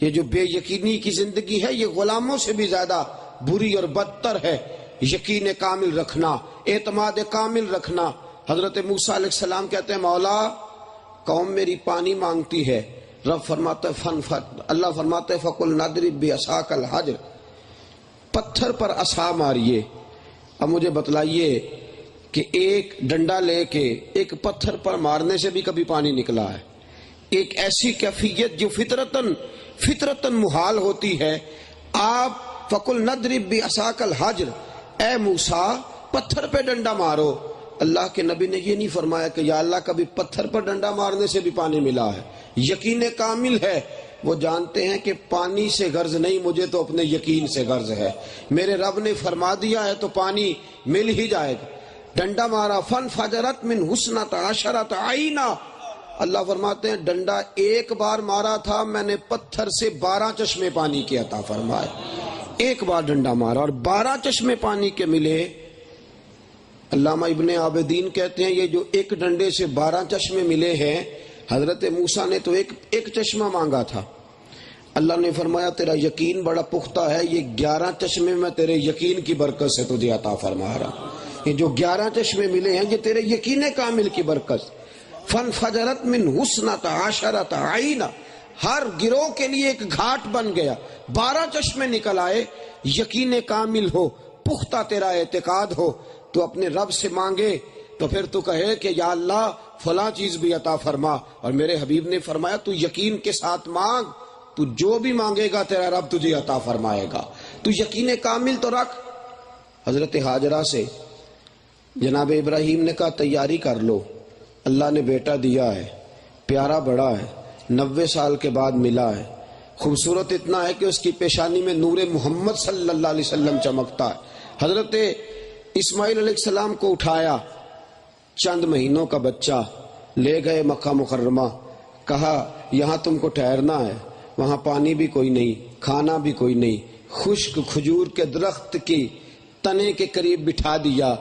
یہ جو بے یقینی کی زندگی ہے یہ غلاموں سے بھی زیادہ بری اور بدتر ہے۔ یقین کامل رکھنا، اعتماد کامل رکھنا۔ حضرت موسیٰ علیہ السلام کہتے ہیں مولا قوم میری پانی مانگتی ہے، رب فرماتا ہے اللہ فرماتا ہے فَقُلْ نَضْرِبْ بِعَصَاكَ الْحَجْرَ، پتھر پر عصا ماریے۔ اب مجھے بتلائیے کہ ایک ڈنڈا لے کے ایک پتھر پر مارنے سے بھی کبھی پانی نکلا ہے؟ ایک ایسی کیفیت جو فطرتاً محال ہوتی ہے۔ آپ فَقُلْ نَضْرِبْ بِعَصَاكَ الْحَجْرَ، اے موسیٰ پتھر پہ ڈنڈا مارو۔ اللہ کے نبی نے یہ نہیں فرمایا کہ یا اللہ کبھی پتھر پر ڈنڈا مارنے سے بھی پانی ملا ہے۔ یقین کامل ہے، وہ جانتے ہیں کہ پانی سے غرض نہیں، مجھے تو اپنے یقین سے غرض ہے۔ میرے رب نے فرما دیا ہے تو پانی مل ہی جائے گا۔ ڈنڈا مارا فَانْفَجَرَتْ مِنْ حُسْنَةَ عَشَرَةَ عَيْنًا، اللہ فرماتے ہیں ڈنڈا ایک بار مارا تھا میں نے پتھر سے 12 چشمے پانی کے عطا فرمائے۔ ایک بار ڈنڈا مارا اور 12 چشمے پانی کے ملے۔ علامہ ابن عابدین کہتے ہیں یہ جو ایک ڈنڈے سے 12 چشمے ملے ہیں، حضرت موسیٰ نے تو ایک چشمہ مانگا تھا، اللہ نے فرمایا تیرا یقین بڑا پختہ ہے، یہ 11 چشمے میں تیرے یقین کی برکت سے تجھے عطا فرما رہا۔ یہ جو 11 چشمے ملے ہیں یہ تیرے یقین کامل کی برکت۔ فَانْفَجَرَتْ مِنْ حُسْنَةَ عَشَرَةَ عَيْنًا، ہر گروہ کے لیے ایک گھاٹ بن گیا، 12 چشمے نکل آئے۔ یقین کامل ہو، پختہ تیرا اعتقاد ہو، تو اپنے رب سے مانگے تو پھر تو کہے کہ یا اللہ فلاں چیز بھی عطا فرما۔ اور میرے حبیب نے فرمایا تو یقین کے ساتھ مانگ، تو جو بھی مانگے گا تیرا رب تجھے عطا فرمائے گا۔ تو یقین کامل تو رکھ۔ حضرت ہاجرہ سے جناب ابراہیم نے کہا تیاری کر لو، اللہ نے بیٹا دیا ہے، پیارا بڑا ہے، 90 سال کے بعد ملا ہے، خوبصورت اتنا ہے کہ اس کی پیشانی میں نور محمد صلی اللہ علیہ وسلم چمکتا ہے۔ حضرت اسماعیل علیہ السلام کو اٹھایا، چند مہینوں کا بچہ لے گئے مکہ مکرمہ، کہا یہاں تم کو ٹھہرنا ہے، وہاں پانی بھی کوئی نہیں، کھانا بھی کوئی نہیں، خشک کھجور کے درخت کی تنے کے قریب بٹھا دیا،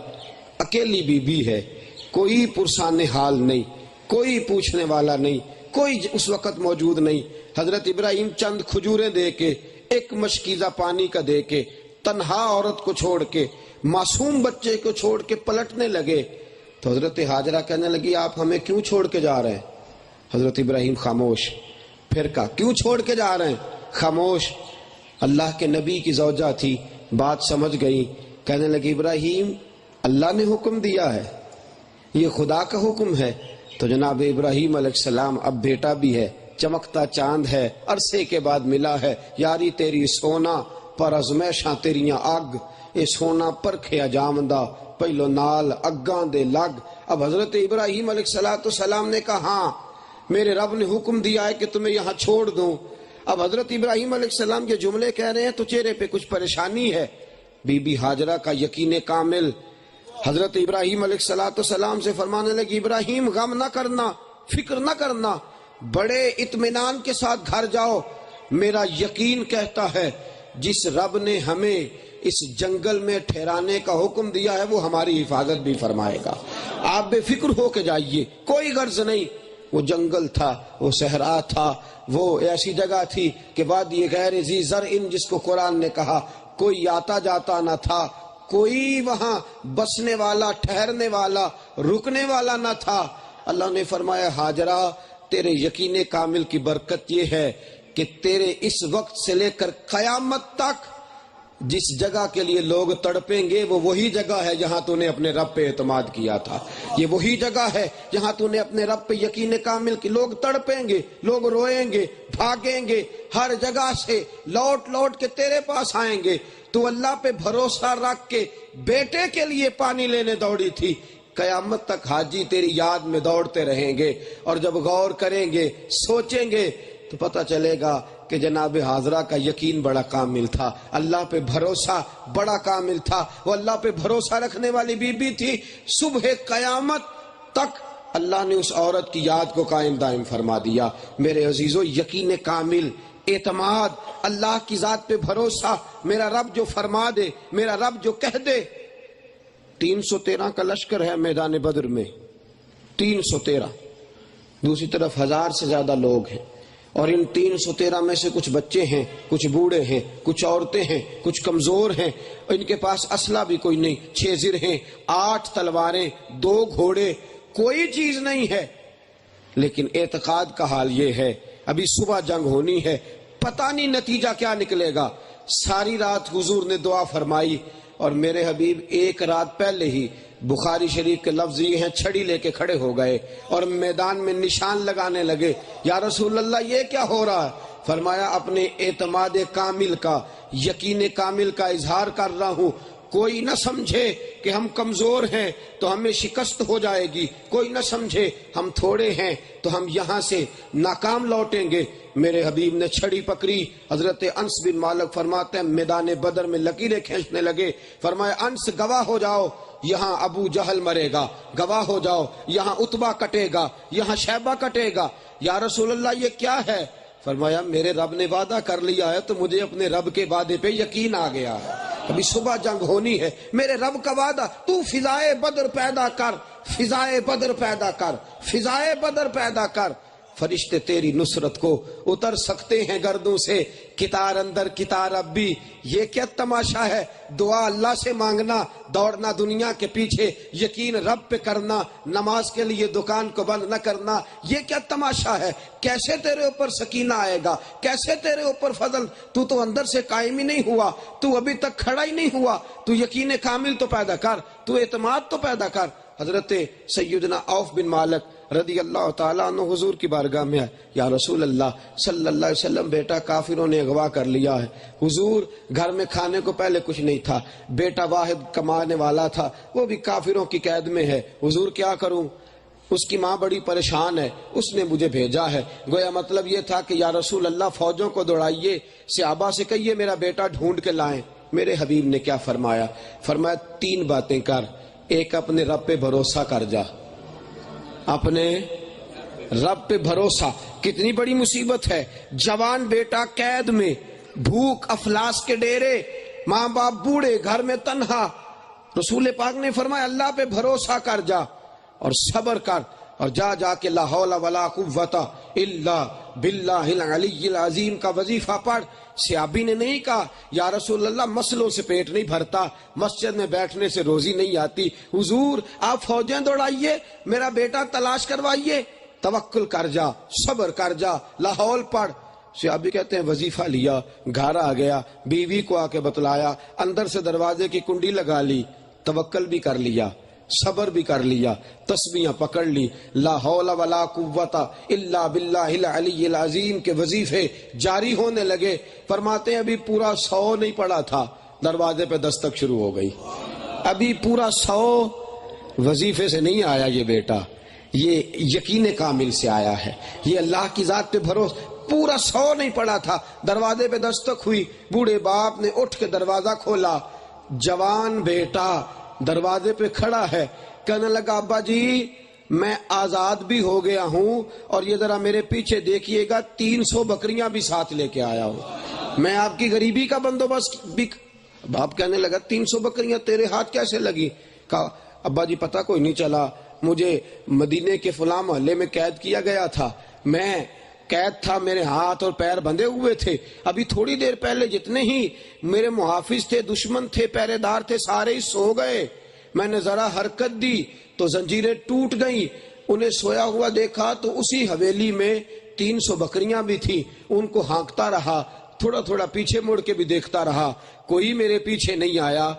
اکیلی بی بی ہے، کوئی پرسان حال نہیں، کوئی پوچھنے والا نہیں، کوئی اس وقت موجود نہیں۔ حضرت ابراہیم چند کھجوریں دے کے، ایک مشکیزہ پانی کا دے کے، تنہا عورت کو چھوڑ کے، معصوم بچے کو چھوڑ کے پلٹنے لگے تو حضرت ہاجرہ کہنے لگی آپ ہمیں کیوں چھوڑ کے جا رہے ہیں؟ حضرت ابراہیم خاموش۔ پھر کہا کیوں چھوڑ کے جا رہے ہیں؟ خاموش۔ اللہ کے نبی کی زوجہ تھی، بات سمجھ گئی، کہنے لگی ابراہیم اللہ نے حکم دیا ہے، یہ خدا کا حکم ہے۔ تو جناب ابراہیم علیہ السلام اب بیٹا بھی ہے، چمکتا چاند ہے، عرصے کے بعد ملا ہے، یاری تیری سونا پر ازمیشاں تیریاں اگ، اے سونا پرکھیا جامدہ پہلو نال اگاں دے لگ۔ اب حضرت ابراہیم علیہ السلام نے کہا ہاں میرے رب نے حکم دیا ہے کہ تمہیں یہاں چھوڑ دوں۔ اب حضرت ابراہیم علیہ السلام کے جملے کہہ رہے ہیں تو چہرے پہ کچھ پریشانی ہے۔ بی بی ہاجرہ کا یقین کامل، حضرت ابراہیم علیہ السلام سے فرمانے لگی ابراہیم غم نہ کرنا، فکر نہ کرنا، بڑے اطمینان کے ساتھ گھر جاؤ، میرا یقین کہتا ہے جس رب نے ہمیں اس جنگل میں ٹھہرانے کا حکم دیا ہے وہ ہماری حفاظت بھی فرمائے گا، آپ بے فکر ہو کے جائیے، کوئی غرض نہیں۔ وہ جنگل تھا، وہ صحرا تھا، وہ ایسی جگہ تھی کہ وادی غیر ذی زرع جس کو قرآن نے کہا، کوئی آتا جاتا نہ تھا، کوئی وہاں بسنے والا، ٹھہرنے والا، رکنے والا نہ تھا۔ اللہ نے فرمایا ہاجرہ تیرے یقین کامل کی برکت یہ ہے کہ تیرے اس وقت سے لے کر قیامت تک جس جگہ کے لیے لوگ تڑپیں گے وہ وہی جگہ ہے جہاں تو نے اپنے رب پہ اعتماد کیا تھا، یہ وہی جگہ ہے جہاں تو نے اپنے رب پہ یقین کامل کی، لوگ تڑپیں گے، لوگ روئیں گے، بھاگیں گے، ہر جگہ سے لوٹ لوٹ کے تیرے پاس آئیں گے۔ تو اللہ پہ بھروسہ رکھ کے بیٹے کے لیے پانی لینے دوڑی تھی، قیامت تک حاجی تیری یاد میں دوڑتے رہیں گے، اور جب غور کریں گے، سوچیں گے تو پتہ چلے گا کہ جناب حاضرہ کا یقین بڑا کامل تھا، اللہ پہ بھروسہ بڑا کامل تھا، وہ اللہ پہ بھروسہ رکھنے والی بی بی تھی۔ صبح قیامت تک اللہ نے اس عورت کی یاد کو قائم دائم فرما دیا۔ میرے عزیزو یقین کامل، اعتماد، اللہ کی ذات پہ بھروسہ، میرا رب جو فرما دے، میرا رب جو کہہ دے۔ 313 کا لشکر ہے میدان بدر میں، 313، دوسری طرف 1000 سے زیادہ لوگ ہیں، اور ان 313 میں سے کچھ بچے ہیں، کچھ بوڑھے ہیں، کچھ عورتیں ہیں، کچھ کمزور ہیں، ان کے پاس اسلحہ بھی کوئی نہیں، 6 زر ہیں، 8 تلواریں، 2 گھوڑے، کوئی چیز نہیں ہے، لیکن اعتقاد کا حال یہ ہے ابھی صبح جنگ ہونی ہے، پتہ نہیں نتیجہ کیا نکلے گا۔ ساری رات حضور نے دعا فرمائی، اور میرے حبیب ایک رات پہلے ہی بخاری شریف کے لفظ یہ ہیں، چھڑی لے کے کھڑے ہو گئے اور میدان میں نشان لگانے لگے۔ یا رسول اللہ یہ کیا ہو رہا ہے؟ فرمایا اپنے اعتماد کامل کا، یقین کامل کا اظہار کر رہا ہوں، کوئی نہ سمجھے کہ ہم کمزور ہیں تو ہمیں شکست ہو جائے گی، کوئی نہ سمجھے ہم تھوڑے ہیں تو ہم یہاں سے ناکام لوٹیں گے۔ میرے حبیب نے چھڑی پکڑی، حضرت انس بن مالک فرماتے ہیں میدان بدر میں لکیریں کھینچنے لگے، فرمایا انس گواہ ہو جاؤ یہاں ابو جہل مرے گا، گواہ ہو جاؤ یہاں عتبہ کٹے گا، یہاں شیبہ کٹے گا۔ یا رسول اللہ یہ کیا ہے؟ فرمایا میرے رب نے وعدہ کر لیا ہے تو مجھے اپنے رب کے وعدے پہ یقین آ گیا ہے، ابھی صبح جنگ ہونی ہے، میرے رب کا وعدہ، تو فضائے بدر پیدا کر، فضائے بدر پیدا کر، فضائے بدر پیدا کر، فرشتے تیری نصرت کو اتر سکتے ہیں گردوں سے، کتار اندر کتار اب بھی۔ یہ کیا تماشا ہے؟ دعا اللہ سے مانگنا، دوڑنا دنیا کے پیچھے، یقین رب پہ کرنا، نماز کے لیے دکان کو بند نہ کرنا، یہ کیا تماشا ہے؟ کیسے تیرے اوپر سکینہ آئے گا؟ کیسے تیرے اوپر فضل؟ تو اندر سے قائم ہی نہیں ہوا، تو ابھی تک کھڑا ہی نہیں ہوا، تو یقین کامل تو پیدا کر، تو اعتماد تو پیدا کر۔ حضرت سیدنا عوف بن مالک رضی اللہ تعالیٰ عنہ حضور کی بارگاہ میں آئے، یا رسول اللہ صلی اللہ علیہ وسلم بیٹا کافروں نے اغوا کر لیا ہے، حضور گھر میں کھانے کو پہلے کچھ نہیں تھا، بیٹا واحد کمانے والا تھا وہ بھی کافروں کی قید میں ہے، حضور کیا کروں؟ اس کی ماں بڑی پریشان ہے، اس نے مجھے بھیجا ہے۔ گویا مطلب یہ تھا کہ یا رسول اللہ فوجوں کو دوڑائیے، صحابہ سے کہیے میرا بیٹا ڈھونڈ کے لائیں۔ میرے حبیب نے کیا فرمایا؟ فرمایا 3 باتیں کر، ایک اپنے رب پہ بھروسہ کر جا، اپنے رب پہ بھروسہ۔ کتنی بڑی مصیبت ہے، جوان بیٹا قید میں، بھوک افلاس کے ڈیرے، ماں باپ بوڑھے، گھر میں تنہا۔ رسول پاک نے فرمایا اللہ پہ بھروسہ کر جا اور صبر کر، اور جا کے لا حول ولا قوت الا باللہ العلی العظیم کا وظیفہ پڑھ۔ صحابی نے نہیں کہا یا رسول اللہ مسلوں سے پیٹ نہیں بھرتا، مسجد میں بیٹھنے سے روزی نہیں آتی، حضور آپ فوجیں دوڑائیے، میرا بیٹا تلاش کروائیے، توکل کر جا، صبر کر جا، لا حول پڑھ۔ صحابی کہتے ہیں وظیفہ لیا، گھر آ گیا، بیوی کو آ کے بتلایا، اندر سے دروازے کی کنڈی لگا لی، توکل بھی کر لیا، صبر بھی کر لیا، تسبیحاں پکڑ لی، لا حول ولا قوت الا باللہ العلی العظیم کے وظیفے جاری ہونے لگے۔ فرماتے ہیں ابھی پورا 100 نہیں پڑا تھا، دروازے پہ دستک شروع ہو گئی، ابھی پورا 100 وظیفے سے نہیں آیا یہ بیٹا، یہ یقین کامل سے آیا ہے، یہ اللہ کی ذات پہ بھروسہ، پورا 100 نہیں پڑا تھا، دروازے پہ دستک ہوئی، بوڑھے باپ نے اٹھ کے دروازہ کھولا، جوان بیٹا دروازے پہ کھڑا ہے، کہنے لگا ابا جی میں آزاد بھی ہو گیا ہوں، اور یہ ذرا میرے پیچھے دیکھیے گا 300 بکریاں بھی ساتھ لے کے آیا ہوں، میں آپ کی غریبی کا بندوبست بھی۔ باپ کہنے لگا 300 بکریاں تیرے ہاتھ کیسے لگی؟ کہا ابا جی پتہ کوئی نہیں چلا، مجھے مدینے کے فلاں محلے میں قید کیا گیا تھا، میں قید تھا، میرے ہاتھ اور پیر بندھے ہوئے تھے، ابھی تھوڑی دیر پہلے جتنے ہی میرے محافظ تھے، دشمن تھے، پہرے دار تھے، سارے ہی سو گئے، میں نے ذرا حرکت دی تو زنجیریں ٹوٹ گئیں، انہیں سویا ہوا دیکھا تو اسی حویلی میں 300 بکریاں بھی تھیں، ان کو ہانکتا رہا، تھوڑا تھوڑا پیچھے مڑ کے بھی دیکھتا رہا، کوئی میرے پیچھے نہیں آیا،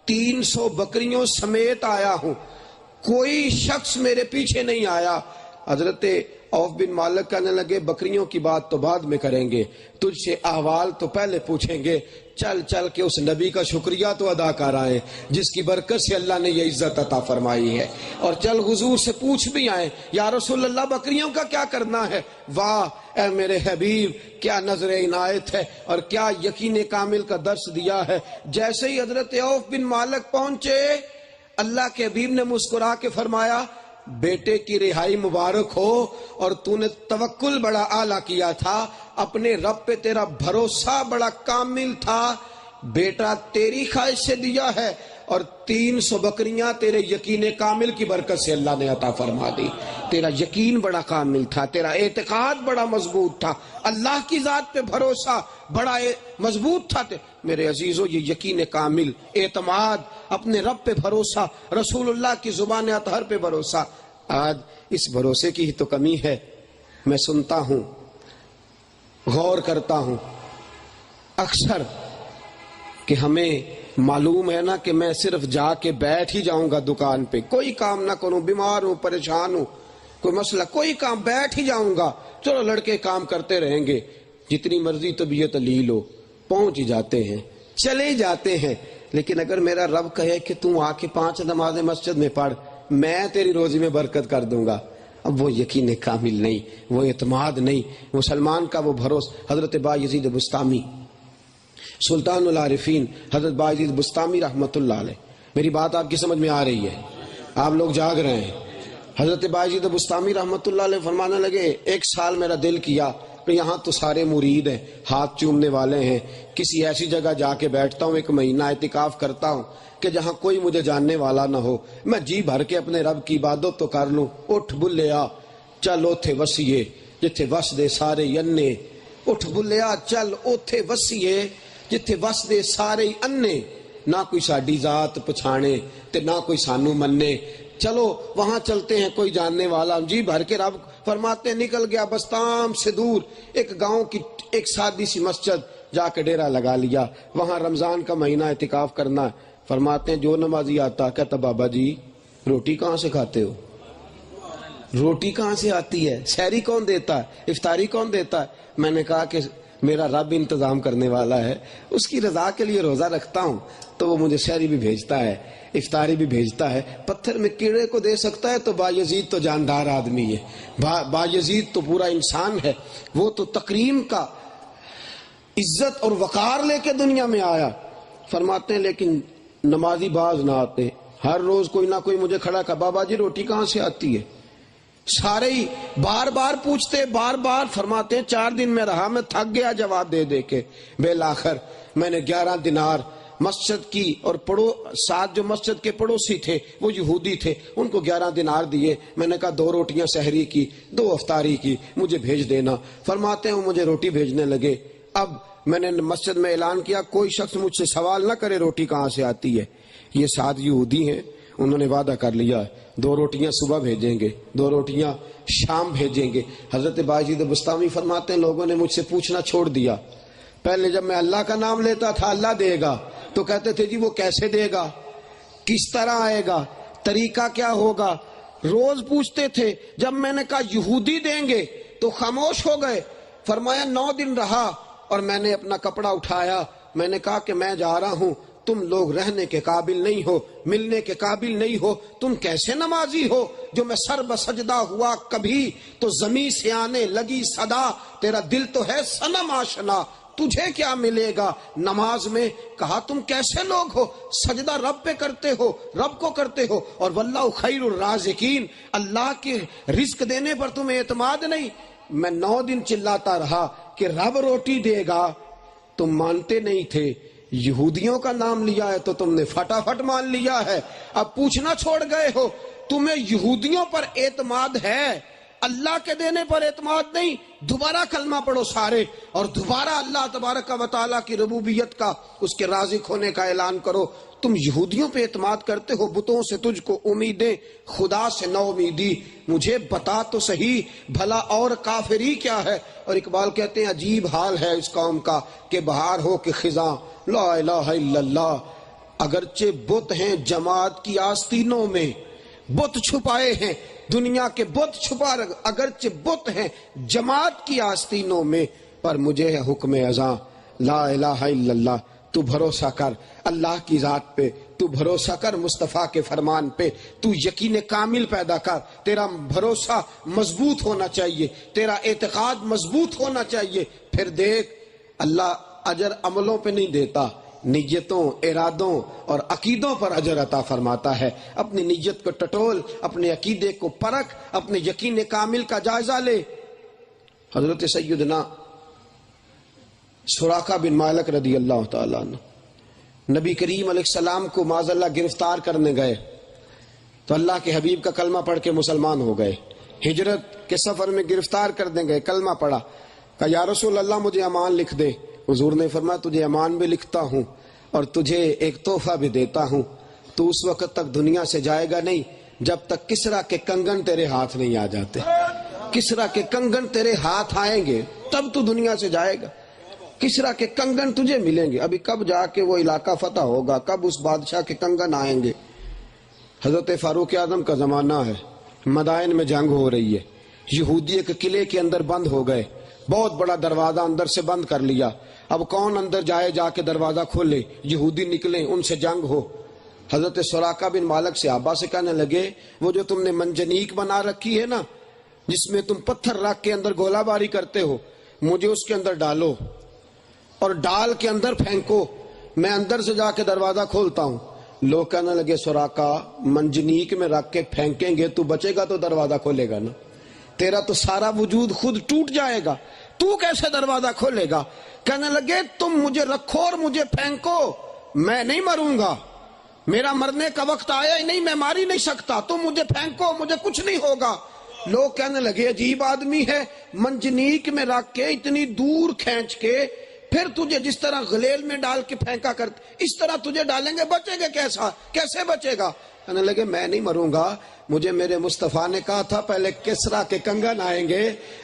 300 بکریوں سمیت آیا ہوں، کوئی شخص میرے پیچھے نہیں آیا۔ حضرت عوف بن مالک کہنے لگے بکریوں کی بات تو بعد میں کریں گے، تجھ سے احوال تو پہلے پوچھیں گے، چل چل کے اس نبی کا شکریہ تو ادا کر آئے جس کی برکت سے اللہ نے یہ عزت عطا فرمائی ہے، اور چل حضور سے پوچھ بھی آئے یا رسول اللہ بکریوں کا کیا کرنا ہے؟ واہ اے میرے حبیب کیا نظر عنایت ہے اور کیا یقین کامل کا درس دیا ہے۔ جیسے ہی حضرت عوف بن مالک پہنچے، اللہ کے حبیب نے مسکرا کے فرمایا بیٹے کی رہائی مبارک ہو، اور تو نے توکل بڑا اعلیٰ کیا تھا، اپنے رب پہ تیرا بھروسہ بڑا کامل تھا، بیٹا تیری خواہش سے دیا ہے، اور 300 بکریاں تیرے یقین کامل کی برکت سے اللہ نے عطا فرما دی. تیرا یقین بڑا کامل تھا، تیرا اعتقاد بڑا مضبوط تھا، اللہ کی ذات پہ بھروسہ بڑا مضبوط تھا. میرے عزیزو، یہ یقین کامل، اعتماد، اپنے رب پہ بھروسہ، رسول اللہ کی زبان اطہر پہ بھروسہ، آج اس بھروسے کی ہی تو کمی ہے. میں سنتا ہوں، غور کرتا ہوں اکثر کہ ہمیں معلوم ہے نا کہ میں صرف جا کے بیٹھ ہی جاؤں گا دکان پہ، کوئی کام نہ کروں، بیمار ہوں، پریشان ہوں، کوئی مسئلہ، کوئی کام، بیٹھ ہی جاؤں گا، چلو لڑکے کام کرتے رہیں گے، جتنی مرضی طبیعت لیل ہو، پہنچ جاتے ہیں، چلے جاتے ہیں. لیکن اگر میرا رب کہے کہ تم آ کے 5 نمازیں مسجد میں پڑھ، میں تیری روزی میں برکت کر دوں گا، اب وہ یقین کامل نہیں، وہ اعتماد نہیں، مسلمان کا وہ بھروسہ. حضرت بایزید بسطامی سلطان العارفین، حضرت بایزید بسطامی رحمت اللہ علیہ، میری بات آپ کی سمجھ میں آ رہی ہے؟ آپ لوگ جاگ رہے ہیں؟ حضرت بایزید بسطامی رحمت اللہ علیہ فرمانے لگے، 1 سال میرا دل کیا کہ یہاں تو سارے مرید ہیں، ہاتھ چومنے والے ہیں، کسی ایسی جگہ جا کے بیٹھتا ہوں، 1 مہینہ اعتکاف کرتا ہوں کہ جہاں کوئی مجھے جاننے والا نہ ہو، میں جی بھر کے اپنے رب کی عبادت تو کر لوں. اٹھ بلیا چل اوتھے وسیے جتھے وس دے سارے انے، اٹھ بلیا چل اوتھے وسیے جتھے وس دے سارے انے، نہ کوئی ساڈی ذات پچھانے تے نہ کوئی سانو مننے، چلو وہاں چلتے ہیں، کوئی جاننے والا. جی بھر کے رب فرماتے نکل گیا بستام سے دور، ایک گاؤں کی ایک سادی سی مسجد، جا کے ڈیرا لگا لیا، وہاں رمضان کا مہینہ اعتکاف کرنا. فرماتے ہیں جو نمازی آتا کہتا بابا جی روٹی کہاں سے کھاتے ہو، روٹی کہاں سے آتی ہے، سحری کون دیتا ہے، افطاری کون دیتا ہے؟ میں نے کہا کہ میرا رب انتظام کرنے والا ہے، اس کی رضا کے لیے روزہ رکھتا ہوں تو وہ مجھے سحری بھی بھیجتا ہے، افطاری بھی بھیجتا ہے. پتھر میں کیڑے کو دے سکتا ہے تو بایزید تو جاندار آدمی ہے، بایزید تو پورا انسان ہے، وہ تو تکریم کا عزت اور وقار لے کے دنیا میں آیا. فرماتے ہیں لیکن نمازی باز نہ آتے، ہر روز کوئی نہ کوئی مجھے کھڑا کہا بابا جی روٹی کہاں سے آتی ہے، سارے ہی بار بار پوچھتے، بار بار. فرماتے ہیں 4 دن میں رہا، میں تھک گیا جواب دے دے کے، بالآخر میں نے 11 دینار مسجد کی اور ساتھ جو مسجد کے پڑوسی تھے وہ یہودی تھے، ان کو 11 دینار دیے. میں نے کہا 2 روٹیاں سحری کی، 2 افطاری کی، مجھے بھیج دینا. فرماتے ہیں وہ مجھے روٹی بھیجنے لگے. اب میں نے مسجد میں اعلان کیا کوئی شخص مجھ سے سوال نہ کرے روٹی کہاں سے آتی ہے. یہ 7 یہودی ہیں، انہوں نے وعدہ کر لیا 2 روٹیاں صبح بھیجیں گے، 2 روٹیاں شام بھیجیں گے. حضرت بایزید بسطامی فرماتے ہیں لوگوں نے مجھ سے پوچھنا چھوڑ دیا. پہلے جب میں اللہ کا نام لیتا تھا اللہ دے گا تو کہتے تھے جی وہ کیسے دے گا، کس طرح آئے گا، طریقہ کیا ہوگا، روز پوچھتے تھے. جب میں نے کہا یہودی دیں گے تو خاموش ہو گئے. فرمایا 9 دن رہا اور میں نے اپنا کپڑا اٹھایا، میں نے کہا کہ میں جا رہا ہوں، تم لوگ رہنے کے قابل نہیں ہو، ملنے کے قابل نہیں ہو، تم کیسے نمازی ہو جو میں سر بسجدہ ہوا کبھی تو زمین سے آنے لگی صدا، تیرا دل تو ہے صنم آشنا، تجھے کیا ملے گا نماز میں. کہا تم کیسے لوگ ہو، سجدہ رب پہ کرتے ہو، رب کو کرتے ہو، اور واللہ خیر الرازقین، اللہ کے رزق دینے پر تمہیں اعتماد نہیں. میں 9 دن چلاتا رہا کہ رب روٹی دے گا، تم مانتے نہیں تھے. یہودیوں کا نام لیا ہے تو تم نے فٹافٹ مان لیا ہے، اب پوچھنا چھوڑ گئے ہو. تمہیں یہودیوں پر اعتماد ہے، اللہ کے دینے پر اعتماد نہیں. دوبارہ کلمہ پڑھو سارے اور دوبارہ اللہ تبارک و تعالیٰ کی ربوبیت کا، اس کے رازق ہونے کا اعلان کرو. تم یہودیوں پہ اعتماد کرتے ہو، بتوں سے تجھ کو امیدیں، خدا سے نو امیدی. مجھے بتا تو صحیح بھلا اور کافری کیا ہے. اور اقبال کہتے ہیں عجیب حال ہے اس قوم کا کہ بہار ہو کہ خزاں لا الہ الا اللہ. اگرچہ بت ہیں جماعت کی آستینوں میں، بت چھپائے ہیں دنیا کے، بت چھپا، اگرچہ بت ہیں جماعت کی آستینوں میں، پر مجھے ہے حکم اذاں لا الہ الا اللہ. تو بھروسہ کر اللہ کی ذات پہ، تو بھروسہ کر مصطفیٰ کے فرمان پہ، تو یقین کامل پیدا کر. تیرا بھروسہ مضبوط ہونا چاہیے، تیرا اعتقاد مضبوط ہونا چاہیے. پھر دیکھ اللہ اجر عملوں پہ نہیں دیتا، نیتوں، ارادوں اور عقیدوں پر اجر عطا فرماتا ہے. اپنی نیت کو ٹٹول، اپنے عقیدے کو پرکھ، اپنے یقین کامل کا جائزہ لے. حضرت سیدنا سراقہ بن مالک رضی اللہ تعالیٰ عنہ نبی کریم علیہ السلام کو معاذ اللہ گرفتار کرنے گئے تو اللہ کے حبیب کا کلمہ پڑھ کے مسلمان ہو گئے. ہجرت کے سفر میں گرفتار کرنے گئے, کلمہ پڑھا, کہا یا رسول اللہ مجھے امان لکھ دے. حضور نے فرمایا تجھے امان بھی لکھتا ہوں اور تجھے ایک تحفہ بھی دیتا ہوں. تو اس وقت تک دنیا سے جائے گا نہیں جب تک کسرا کے کنگن تیرے ہاتھ نہیں آ جاتے. کسرا کے کنگن تیرے ہاتھ آئیں گے تب تو دنیا سے جائے گا. کسرا کے کنگن تجھے ملیں گے. ابھی کب جا کے وہ علاقہ فتح ہوگا, کب اس بادشاہ کے کنگن آئیں گے. حضرت فاروق اعظم کا زمانہ ہے, مدائن میں جنگ ہو رہی ہے. یہودی ایک قلعے کے اندر بند ہو گئے, بہت بڑا دروازہ اندر سے بند کر لیا. اب کون اندر جائے, جا کے دروازہ کھولے, یہودی نکلے, ان سے جنگ ہو. حضرت سراقہ بن مالک صحابہ سے کہنے لگے وہ جو تم نے منجنیق بنا رکھی ہے نا, جس میں تم پتھر رکھ کے اندر گولہ باری کرتے ہو, مجھے اس کے اندر ڈالو اور ڈال کے اندر پھینکو, میں اندر سے جا کے دروازہ کھولتا ہوں. لوگ کہنے لگے سراقہ منجنیق میں رکھ کے پھینکیں گے تو بچے گا تو دروازہ کھولے گا نا, تیرا تو سارا وجود خود ٹوٹ جائے گا, تو کیسے دروازہ کھولے گا. کہنے لگے تم مجھے رکھو اور مجھے پھینکو, میں نہیں مروں گا, میرا مرنے کا وقت آیا ہی نہیں, میں مار ہی نہیں سکتا, تم مجھے پھینکو مجھے کچھ نہیں ہوگا. لوگ کہنے لگے عجیب آدمی ہے, منجنیق میں رکھ کے اتنی دور کھینچ کے پھر تجھے جس طرح غلیل میں ڈال کے پھینکا کرتے اس طرح تجھے ڈالیں گے, بچے گا کیسا, کیسے بچے گا. کہنے لگے میں نہیں مروں گا, مجھے میرے مصطفیٰ نے کہا تھا پہلے کسرا کے کنگن آئیں گے,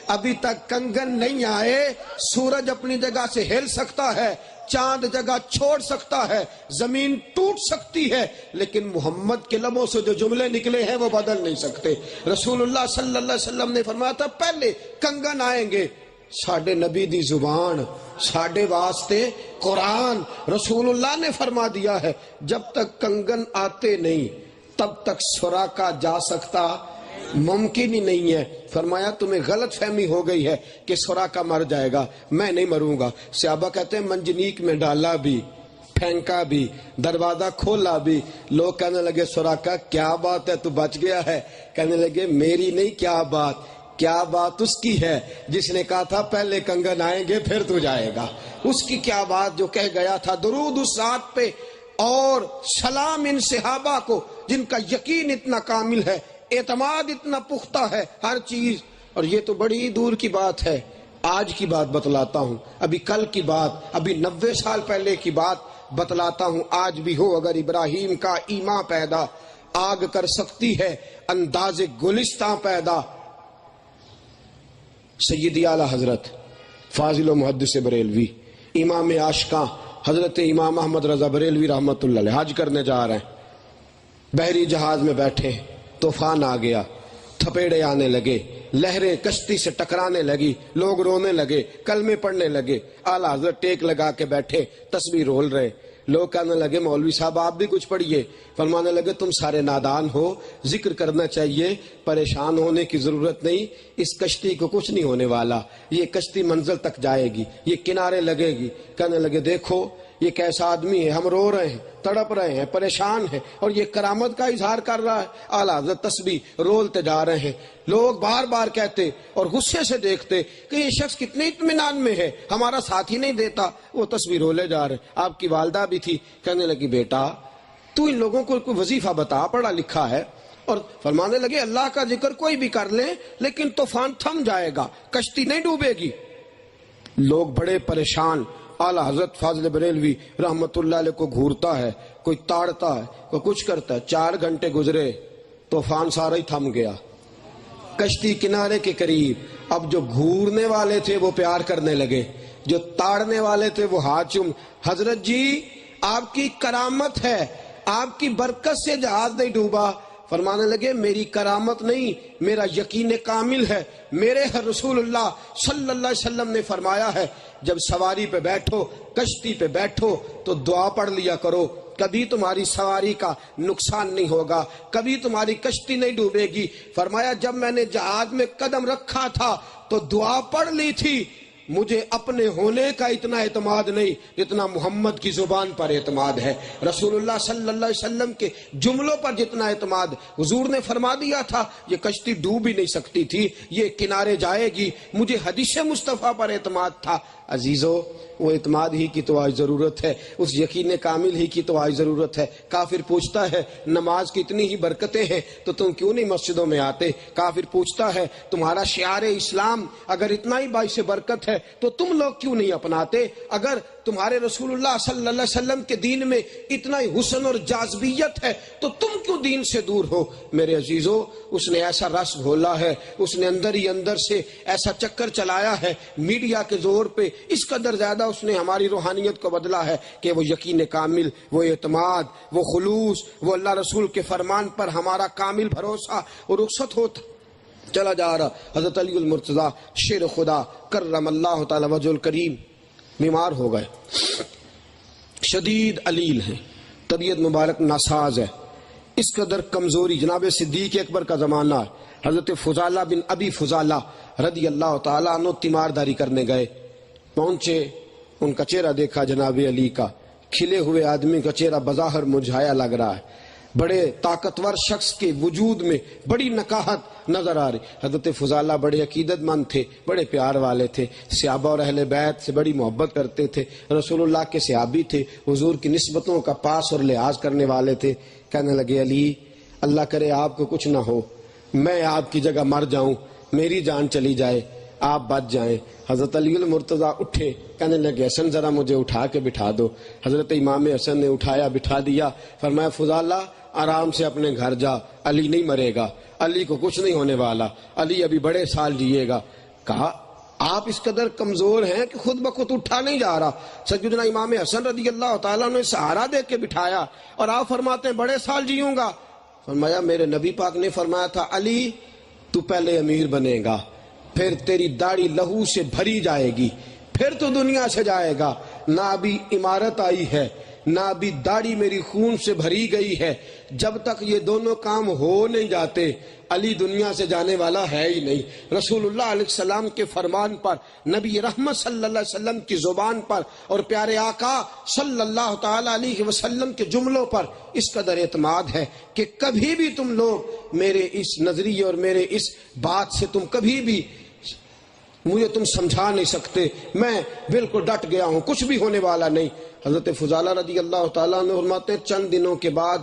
ابھی تک کنگن نہیں آئے. سورج اپنی جگہ سے ہل سکتا ہے, چاند جگہ چھوڑ سکتا ہے, زمین ٹوٹ سکتی ہے, لیکن محمد کے لبوں سے جو جملے نکلے ہیں وہ بدل نہیں سکتے. رسول اللہ صلی اللہ علیہ وسلم نے فرمایا تھا پہلے کنگن آئیں گے. ساڈے نبی دی زبان, ساڈے واسطے قرآن, رسول اللہ نے فرما دیا ہے جب تک کنگن آتے نہیں تب تک سراقہ جا سکتا ممکن ہی نہیں ہے. فرمایا تمہیں غلط فہمی ہو گئی ہے کہ سراقہ مر جائے گا, میں نہیں مروں گا. صحابہ کہتے ہیں منجنیق میں ڈالا بھی, پھینکا بھی, دروازہ کھولا بھی. لوگ کہنے لگے سراقہ کیا بات ہے, تو بچ گیا ہے. کہنے لگے میری نہیں, کیا بات, کیا بات اس کی ہے جس نے کہا تھا پہلے کنگن آئیں گے پھر تو جائے گا. اس کی کیا بات جو کہہ گیا تھا. درود اس ذات پہ اور سلام ان صحابہ کو جن کا یقین اتنا کامل ہے, اعتماد اتنا پختہ ہے ہر چیز. اور یہ تو بڑی دور کی بات ہے, آج کی بات بتلاتا ہوں, ابھی کل کی بات, ابھی 90 سال پہلے کی بات بتلاتا ہوں. آج بھی ہو اگر ابراہیم کا ایمان پیدا, آگ کر سکتی ہے انداز گلستان پیدا. سیدی اعلی حضرت فاضل و محدث بریلوی امام عاشقاں حضرت امام احمد رضا بریلوی رحمت اللہ علیہ حج کرنے جا رہے ہیں. بحری جہاز میں بیٹھے, طوفان آ گیا, تھپیڑے آنے لگے, لہریں کشتی سے ٹکرانے لگی, لوگ رونے لگے, کلمے پڑھنے لگے. اعلی حضرت ٹیک لگا کے بیٹھے, تسبیح رول رہے. لوگ کہنے لگے مولوی صاحب آپ بھی کچھ پڑھیے. فرمانے لگے تم سارے نادان ہو, ذکر کرنا چاہیے, پریشان ہونے کی ضرورت نہیں. اس کشتی کو کچھ نہیں ہونے والا, یہ کشتی منزل تک جائے گی, یہ کنارے لگے گی. کہنے لگے دیکھو یہ کیسا آدمی ہے, ہم رو رہے ہیں, تڑپ رہے ہیں, پریشان ہیں, اور یہ کرامت کا اظہار کر رہا ہے. اعلیٰ حضرت تسبیح رولتے جا رہے ہیں. لوگ بار بار کہتے اور غصے سے دیکھتے کہ یہ شخص کتنے اطمینان میں ہے, ہمارا ساتھ ہی نہیں دیتا. وہ تسبیح رولے جا رہے. آپ کی والدہ بھی تھی, کہنے لگی بیٹا تو ان لوگوں کو کوئی وظیفہ بتا, پڑھا لکھا ہے. اور فرمانے لگے اللہ کا ذکر کوئی بھی کر لے لیکن طوفان تھم جائے گا, کشتی نہیں ڈوبے گی. لوگ بڑے پریشان. اعلیٰ حضرت فاضل بریلوی رحمت اللہ علیہ کو گھورتا ہے, کوئی تاڑتا ہے, کوئی کچھ کرتا ہے. 4 گھنٹے گزرے, طوفان سارا ہی تھم گیا, کشتی کنارے کے قریب. اب جو گھورنے والے تھے وہ پیار کرنے لگے, جو تاڑنے والے تھے وہ ہاتھ چوم. حضرت جی آپ کی کرامت ہے, آپ کی برکت سے جہاز نہیں ڈوبا. فرمانے لگے میری کرامت نہیں, میرا یقین کامل ہے. میرے رسول اللہ صلی اللہ علیہ وسلم نے فرمایا ہے جب سواری پہ بیٹھو, کشتی پہ بیٹھو تو دعا پڑھ لیا کرو, کبھی تمہاری سواری کا نقصان نہیں ہوگا, کبھی تمہاری کشتی نہیں ڈوبے گی. فرمایا جب میں نے جہاز میں قدم رکھا تھا تو دعا پڑھ لی تھی. مجھے اپنے ہونے کا اتنا اعتماد نہیں جتنا محمد کی زبان پر اعتماد ہے, رسول اللہ صلی اللہ علیہ وسلم کے جملوں پر جتنا اعتماد. حضور نے فرما دیا تھا یہ کشتی ڈوب ہی نہیں سکتی تھی, یہ کنارے جائے گی. مجھے حدیث مصطفیٰ پر اعتماد تھا. عزیزو وہ اعتماد ہی کی تو آج ضرورت ہے، اس یقین کامل ہی کی تو آج ضرورت ہے۔ کافر پوچھتا ہے نماز کی اتنی ہی برکتیں ہیں تو تم کیوں نہیں مسجدوں میں آتے؟ کافر پوچھتا ہے تمہارا شعار اسلام اگر اتنا ہی باعث برکت ہے تو تم لوگ کیوں نہیں اپناتے؟ اگر تمہارے رسول اللہ صلی اللہ علیہ وسلم کے دین میں اتنا ہی حسن اور جاذبیت ہے تو تم کیوں دین سے دور ہو؟ میرے عزیزو، اس نے ایسا رس گھولا ہے، اس نے اندر ہی اندر سے ایسا چکر چلایا ہے میڈیا کے زور پہ، اس قدر زیادہ اس نے ہماری روحانیت کو بدلا ہے کہ وہ یقین کامل، وہ اعتماد، وہ خلوص، وہ اللہ رسول کے فرمان پر ہمارا کامل بھروسہ اور رخصت ہوتا چلا جا رہا۔ حضرت علی المرتضیٰ شیر خدا کرم اللہ تعالی وجہ الکریم بیمار ہو گئے، شدید علیل ہیں، طبیعت مبارک ناساز ہے، اس قدر کمزوری۔ جناب صدیق اکبر کا زمانہ ہے، حضرت فضالہ بن ابی فضالہ رضی اللہ تعالیٰ عنہ تیمارداری کرنے گئے، پہنچے، ان کا چہرہ دیکھا جناب علی کا، کھلے ہوئے آدمی کا چہرہ بظاہر مرجھایا لگ رہا ہے، بڑے طاقتور شخص کے وجود میں بڑی نکاہت نظر آ رہی۔ حضرت فضالہ بڑے عقیدت مند تھے، بڑے پیار والے تھے، صحابہ اور اہل بیت سے بڑی محبت کرتے تھے، رسول اللہ کے صحابی تھے، حضور کی نسبتوں کا پاس اور لحاظ کرنے والے تھے۔ کہنے لگے علی اللہ کرے آپ کو کچھ نہ ہو، میں آپ کی جگہ مر جاؤں، میری جان چلی جائے، آپ بچ جائیں۔ حضرت علی المرتضیٰ اٹھے، کہنے لگے حسن ذرا مجھے اٹھا کے بٹھا دو۔ حضرت امام حسن نے اٹھایا، بٹھا دیا، فرمایا فضالہ آرام سے اپنے گھر جا، علی نہیں مرے گا، علی کو کچھ نہیں ہونے والا، علی ابھی بڑے سال جیے گا۔ کہا آپ اس قدر کمزور ہیں کہ خود بخود اٹھا نہیں جا رہا۔ سیدنا امام حسن رضی اللہ تعالیٰ نے سہارا دے کے بٹھایا اور آپ فرماتے ہیں بڑے سال جیوں گا۔ فرمایا میرے نبی پاک نے فرمایا تھا علی تو پہلے امیر بنے گا، پھر تیری داڑھی لہو سے بھری جائے گی، پھر تو دنیا سے جائے گا، نہ ابھی عمارت آئی ہے، نہ ابھی داڑھی میری خون سے بھری گئی ہے، جب تک یہ دونوں کام ہو نہیں جاتے علی دنیا سے جانے والا ہے ہی نہیں۔ رسول اللہ علیہ السلام کے فرمان پر، نبی رحمت صلی اللہ علیہ وسلم کی زبان پر اور پیارے آقا صلی اللہ تعالی علیہ وسلم کے جملوں پر اس قدر اعتماد ہے کہ کبھی بھی تم لوگ میرے اس نظریے اور میرے اس بات سے تم کبھی بھی مجھے تم سمجھا نہیں سکتے، میں بالکل ڈٹ گیا ہوں، کچھ بھی ہونے والا نہیں۔ حضرت فضالہ رضی اللہ تعالیٰ عنہ فرماتے ہیں چند دنوں کے بعد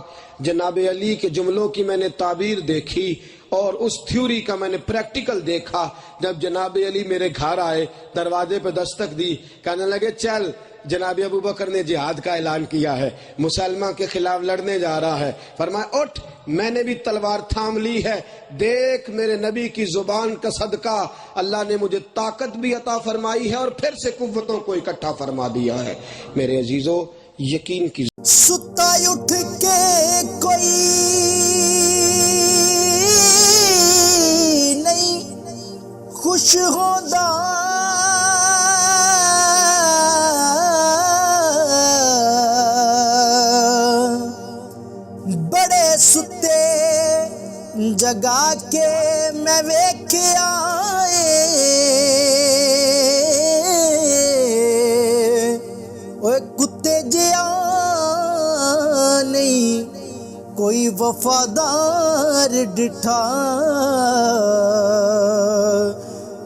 جناب علی کے جملوں کی میں نے تعبیر دیکھی اور اس تھیوری کا میں نے پریکٹیکل دیکھا۔ جب جناب علی میرے گھر آئے، دروازے پہ دستک دی، کہنے لگے چل جناب ابو بکر نے جہاد کا اعلان کیا ہے، مسلمہ کے خلاف لڑنے جا رہا ہے۔ فرمایا اٹھ، میں نے بھی تلوار تھام لی ہے، دیکھ میرے نبی کی زبان کا صدقہ اللہ نے مجھے طاقت بھی عطا فرمائی ہے اور پھر سے قوتوں کو اکٹھا فرما دیا ہے۔ میرے عزیزو یقین کی ستا اٹھ کے کوئی نہیں خوش ہوتا، بڑے ستے جگا کے میں ویکھیا کتے جیا نہیں کوئی وفادار ڈٹھا،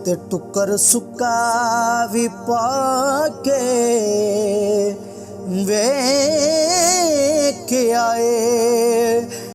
تے ٹکر سکا بھی پا کے ویکھ آئے۔